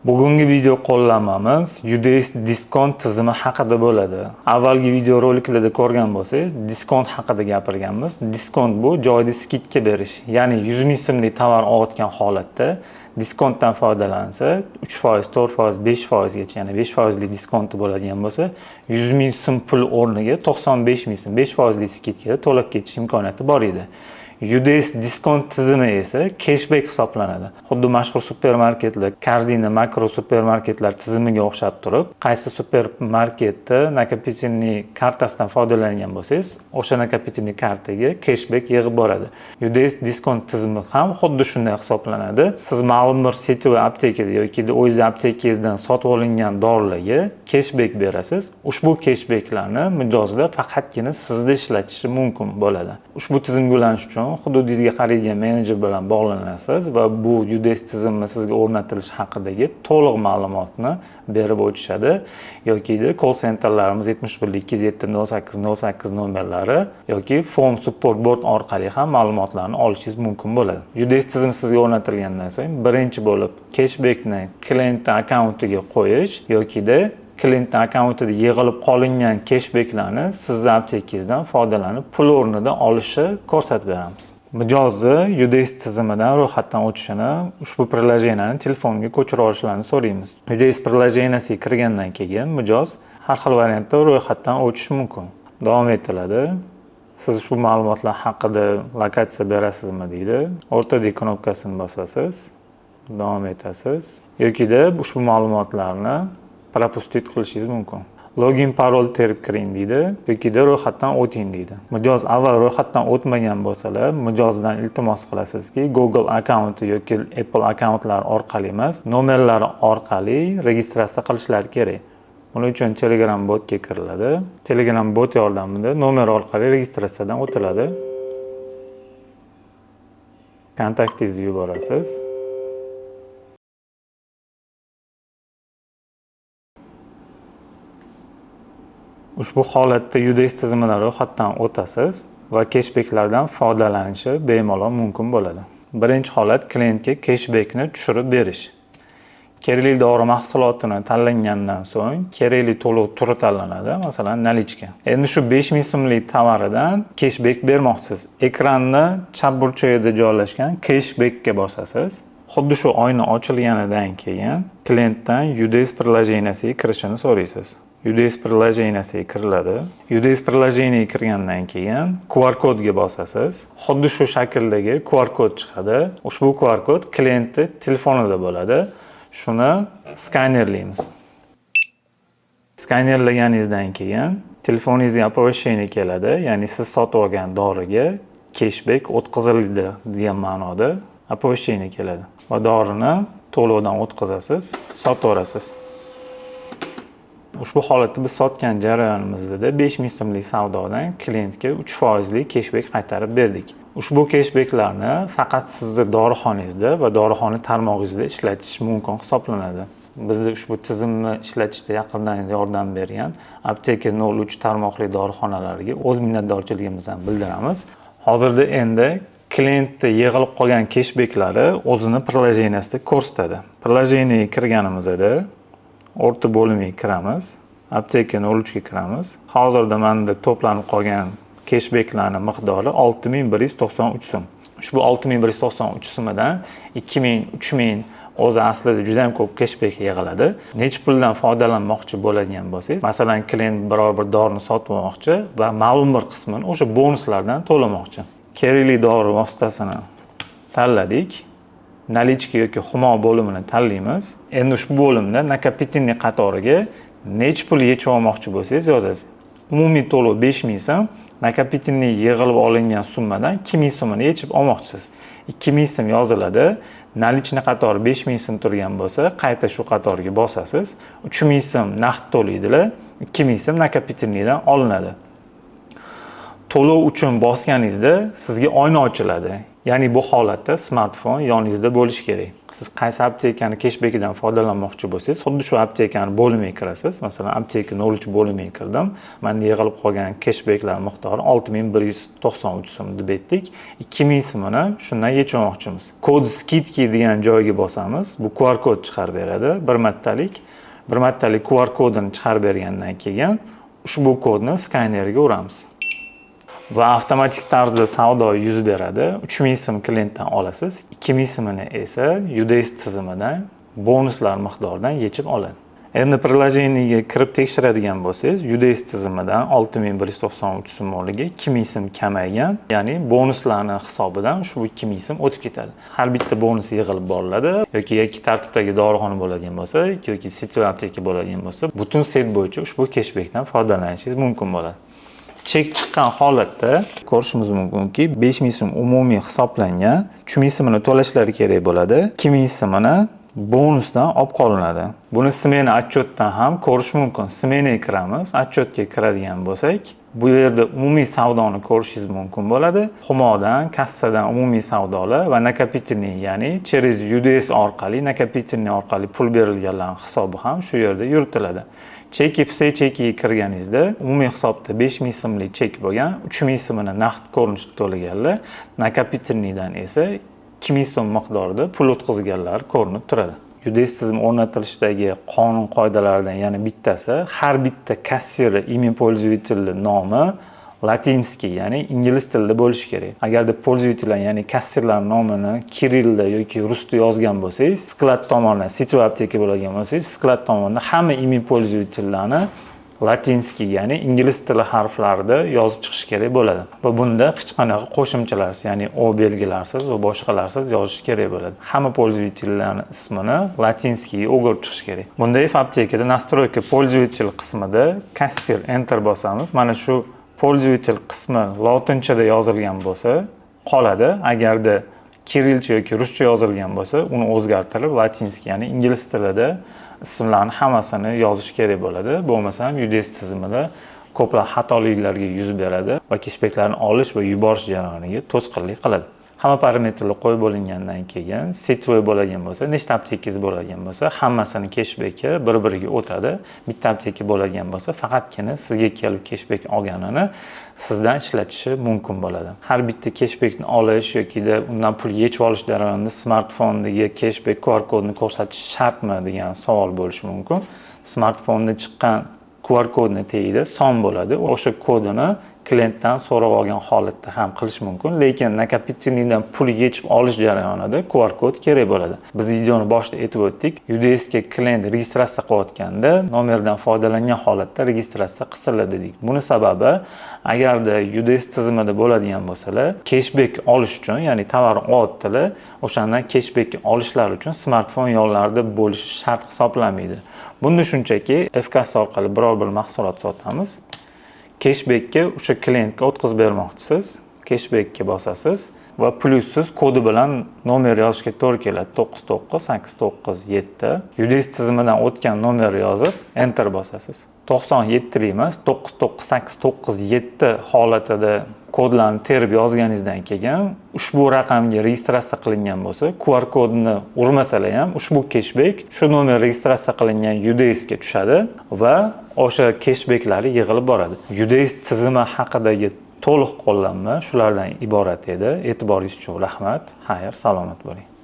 Bugungi video qo'llanmamiz UDS diskont tizimi haqida bo'ladi. Avvalgi videoroliklarda ko'rgan bo'lsangiz, diskont haqida gapirganmiz. Diskont bu joyda skidka berish, ya'ni 100 ming so'mlik tovar olayotgan holatda diskontdan foydalansa 3%, 4%, 5% gacha, ya'ni 5% lik diskonti bo'ladigan bo'lsa, 100 ming so'm pul o'rniga 95 ming so'm 5% lik skidkaga to'lab ketish imkoniyati bor edi. UDS diskont tizimi esa cashback hisoblanadi. Xuddi mashhur supermarketlar, Korзина, Makro supermarketlar tizimiga o'xshab turib, qaysi supermarketda nakopительniy kartasidan foydalangan bo'lsangiz, o'sha nakopительniy kartaga cashback yig'ib boradi. UDS diskont tizimi ham xuddi shunday hisoblanadi. Siz ma'lum bir setiyoy aptekada yoki o'zingiz aptekangizdan sotib olingan dorilarga cashback berasiz. Ushbu cashbacklarni mijozda faqatgina sizda ishlatishi mumkin bo'ladi. Ushbu tizimga ulanish uchun hududingizga qaraydigan menejer bilan bog'lanasiz va bu UDS tizimi sizga o'rnatilishi haqidagi to'liq ma'lumotni berib o'tishadi. Yoki call centerlarimiz 71 207 08 08 nomerlari yoki Phone Support Board orqali ham ma'lumotlarni olishingiz mumkin bo'ladi. UDS tizimi sizga o'rnatilgandan so'ng birinchi bo'lib cashbackni klient akkauntiga qo'yish yoki klient akkauntida yig'ilib qolingan cashbacklarni sizni aptekangizdan foydalanib pul o'rnida olishi ko'rsatib beramiz. Mijozni UDS tizimidan ro'yxatdan o'tishini, ushbu prilojeniyani telefonga ko'chirib olishlarini so'raymiz. UDS prilojeniyasiga kirgandan keyin mijoz har xil variantda ro'yxatdan o'tish mumkin. Davom etiladi. Siz ushbu ma'lumotlar haqida lokatsiya berasizmi deydi. O'rtadagi knopkasini bosasiz. Davom etasiz. Yoki ushbu ma'lumotlarni propustit qilishingiz mumkin. Login parol terib kiring deydi yoki ro'yxatdan o'ting deydi. Mijoz avval ro'yxatdan o'tmagan bo'lsalar, mijozdan iltimos qilasizki, Google akkaunti yoki Apple akkauntlar orqali emas, nomerlari orqali registratsiya qilishlari kerak. Buning uchun Telegram botga kiriladi. Telegram bot yordamida nomer orqali registratsiyadan o'tiladi. Kontaktingizni yuborasiz. Ushbu holatda UDS tizimidan ro'yxatdan o'tasiz va cashbacklardan foydalanishi bemalol mumkin bo'ladi. Birinchi holat klientga cashbackni tushirib berish. Kerakli dori mahsulotini tanlangandan so'ng kerakli to'lov turi tanlanadi, masalan, nalichka. Endi shu 5000 so'mlik tovaridan cashback bermoqchisiz. Ekranni chap burchagida joylashgan cashbackga bosasiz. Xuddi shu oyna ochilganidan keyin klientdan UDS prilojeniyasiga kirishini so'raysiz. UDS prilojeniyasiga kiriladi. UDS prilojeniyasiga kirgandan keyin QR kodga bosasiz. Xuddi shu shakldagi QR kod chiqadi. Ushbu QR kod klientni telefonida bo'ladi. Shuni skanerlaymiz. Skanerlaganingizdan keyin telefoningizga opovashение keladi, ya'ni siz sotib olgan doriga cashback o'tkazildi degan ma'noda opovashение keladi. Va dorini to'lovdan o'tkazasiz, sotib olasiz. Ushbu holatda biz sotgan jarayonimizda 5000 so'mlik savdodan klientga 3% lik cashback qaytarib berdik. Ushbu cashbacklarni faqat sizni dorixonangizda va dorixona tarmog'ingizda ishlatish mumkin hisoblanadi. Bizda ushbu tizimni ishlatishda yaqindan yordam bergan Apteka 03 tarmoqli dorixonalarga o'z minnatdorchiligimizni bildiramiz. Hozirda endi klientda yig'ilib qolgan cashbacklari o'zini prilojeniyasida ko'rsatadi. Prilojeniyasiga kirganimizda o'rta bo'limiga kiramiz. Apteka 03 ga kiramiz. Hozirda menda to'planib qolgan cashbacklarning miqdori 6193 so'm. Ushbu 6193 so'mdan 2000, 3000 o'zi aslida juda ham ko'p cashback yig'iladi. Necha puldan foydalanmoqchi bo'ladigan bo'lsangiz, masalan, klient biror bir dorini sotib olmoqchi va ma'lum bir qismini o'sha bonuslardan to'lamoqchi. Kerakli dori vositasini tanladik. Nalichka yoki xumo bo'limini tanlaymiz. Endi ushbu bo'limda nakopительniy qatoriga necha pul yechib olmoqchi bo'lsangiz yozasiz. Umumiy to'lov 5000 so'm, nakopительniy yig'ilib olingan summadan 2000 so'mini yechib olmoqchisiz. 2000 so'm yoziladi. Nalichka qatori 5000 so'm turgan bo'lsa, qayta shu qatorga bosasiz. 3000 so'm naqd to'laydilar, 2000 so'm nakopительniydan olinadi. To'lov uchun bosganingizda sizga oyna ochiladi. Ya'ni bu holatda smartfon yoningizda bo'lishi kerak. Siz qaysi aptekani cashbackidan foydalanmoqchi bo'lsangiz, xuddi shu aptekani bo'limiga kirasiz. Masalan, apteka 03 bo'limiga kirdim. Menda yig'ilib qolgan cashbacklar miqdori 6193 so'm deb aytdik. 2000 so'mini shundan yechmoqchimiz. Kod skidki degan joyga bosamiz. Bu QR kod chiqarib beradi. Bir martalik QR kodini chiqarib bergandan keyin ushbu kodni skanerga uramiz. Va avtomatik tarzda savdo yuz beradi. 3000 so'm klientdan olasiz, 2000 so'mini esa UDS tizimidan bonuslar miqdoridan yechib oladi. Endi prilojeniyega kirib tekshiradigan bo'lsangiz, UDS tizimidan 6193 so'm o'rniga 2000 so'm kamaygan, ya'ni bonuslarni hisobidan ushbu 2000 so'm o'tib ketadi. Har bitta bonus yig'ilib boriladi yoki tartibdagi dorixona bo'ladigan bo'lsa, yoki sitio apteka bo'ladigan bo'lsa, butun set bo'yicha ushbu cashbackdan foydalanishingiz mumkin bo'ladi. Chek chiqqan holatda ko'rishimiz mumkinki, 5000 so'm umumiy hisoblangan, 3000 so'mini to'lashlari kerak bo'ladi. 2000 so'mini bonusdan olib qolinadi. Buni smena отчетdan ham ko'rish mumkin. Smenaga kiramiz, отчетga kiradigan bo'lsak, bu yerda umumiy savdoni ko'rishingiz mumkin bo'ladi. Humodan, kassadan umumiy savdolar va nakopitelniy, ya'ni через UDS orqali, nakopitelniy orqali pul berilganlarning hisobi ham shu yerda yuritiladi. Cheki chekiga kirganingizda umumiy hisobda 5000 so'mlik chek bo'lgan, 3000 so'mini naqd ko'rinishda to'laganlar, nakopitelniydan esa 2000 so'm miqdorida pul o'tkazganlar ko'rinib turadi. UDS tizimi o'rnatilishidagi qonun qoidalaridan yana bittasi, har bitta kassir имя пользователя nomi latinskiy, ya'ni ingliz tilida bo'lishi kerak. Agarda pользователь, ya'ni kassirlar nomini kirillda yoki rusda yozgan bo'lsangiz, sklad tomonidan, sitio apteka bo'lgan bo'lsangiz, sklad tomonidan hamma имя пользовательlarni latinskiy, ya'ni ingliz tili harflarida yozib chiqish kerak bo'ladi. Va bunda hech qanaqa qo'shimchalarsiz, ya'ni o belgilarsiz va boshqalarsiz yozish kerak bo'ladi. Hamma pользовательlarning ismini latinskiy o'girib chiqish kerak. Bunda aptekada настройка пользователь qismida kassir enter bosamiz. Mana shu pользователь qismi lotinchada yozilgan bo'lsa, qoladi. Agarda kirilcha yoki ruscha yozilgan bo'lsa, uni o'zgartirib latinskiy, ya'ni ingliz tilida ismlarni hammasini yozish kerak bo'ladi. Bo'lmasa ham UDS tizimida ko'plab xatoliklarga yuz beradi va cashbacklarni olish va yuborish jarayoniga to'sqinlik qiladi. Hamma parametrlar qo'yib bo'lingandan keyin sitio bo'ladigan bo'lsa, nechta aptekangiz bo'ladigan bo'lsa, hammasini cashbackka bir-biriga o'tadi. Bitta apteka bo'ladigan bo'lsa, faqatgina sizga kelib cashback olganini sizdan ishlatishi mumkin bo'ladi. Har bitta cashbackni olish yoki undan pul yechib olish jarayonida smartfondagi cashback QR kodini ko'rsatish shartmi degan savol bo'lishi mumkin. Smartfonda chiqqan QR kodni tagida son bo'ladi. O'sha kodini klientdan so'rab olgan holatda ham qilish mumkin, lekin nakopitelniydan pul yechib olish jarayonida QR kod kerak bo'ladi. Biz videoni boshida aytib o'tdik, UDS ga klient registratsiya qilayotganda nomerdan foydalangan holatda registratsiya qisiladi dedik. Buni sababi, agarda UDS tizimida bo'ladigan bo'lsalar, cashback olish uchun, ya'ni tovar oldilar, o'shandan cashback olishlar uchun smartfon yonlarida bo'lishi shart hisoblanmaydi. Bunda shunchaki FKS orqali biror bir mahsulot sotamiz. Cashbackka o'sha klientga o'tkazib bermoqchisiz. Cashbackka bosasiz va plussiz kodi bilan nomer yozishga to'g'ri keladi. 99897. UDS tizimidan o'tgan nomer yozib enter bosasiz. 97 emas, 99897 holatida kodlarni terib yozganingizdan keyin ushbu raqamga registratsiya qilingan bo'lsa, QR kodini urmasalar ham ushbu cashback shu nomer registratsiya qilingan UDS ga tushadi va o'sha cashbacklari yig'ilib boradi. UDS tizimi haqidagi to'liq qo'llanma shulardan iborat edi. E'tiboringiz uchun rahmat. Xayr, salomat bo'ling.